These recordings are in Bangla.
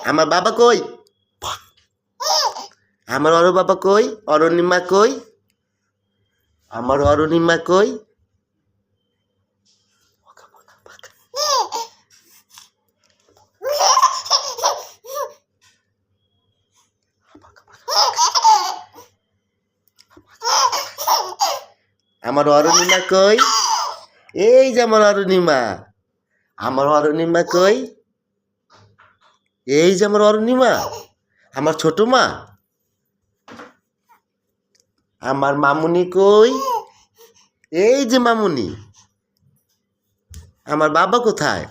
আমার বাবা কই? আমার অরু বাবা কই? অরুণিমা কই? আমার অরুণিমা কই? আমার অরুণিমা কই? এই যে আমার অরুণিমা। আমার অরুণিমা কই? এই যে আমার অরুণিমা। আমার ছোট মা। আমার মামুনি কই? এই যে মামুনি। আমার বাবা কোথায়?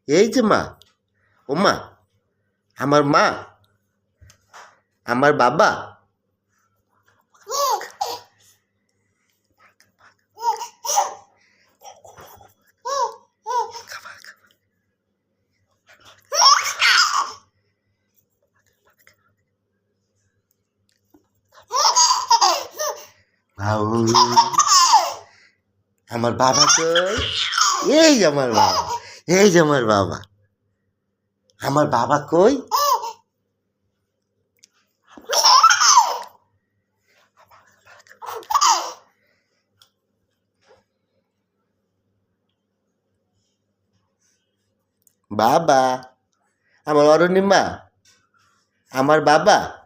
এই যে মা। ও মা, আমার মা, আমার বাবা। আমার বাবা কই? এই যে আমার বাবা। এই যে আমার বাবা। আমার বাবা কই? বাবা। আমার অরুণিমা। আমার বাবা।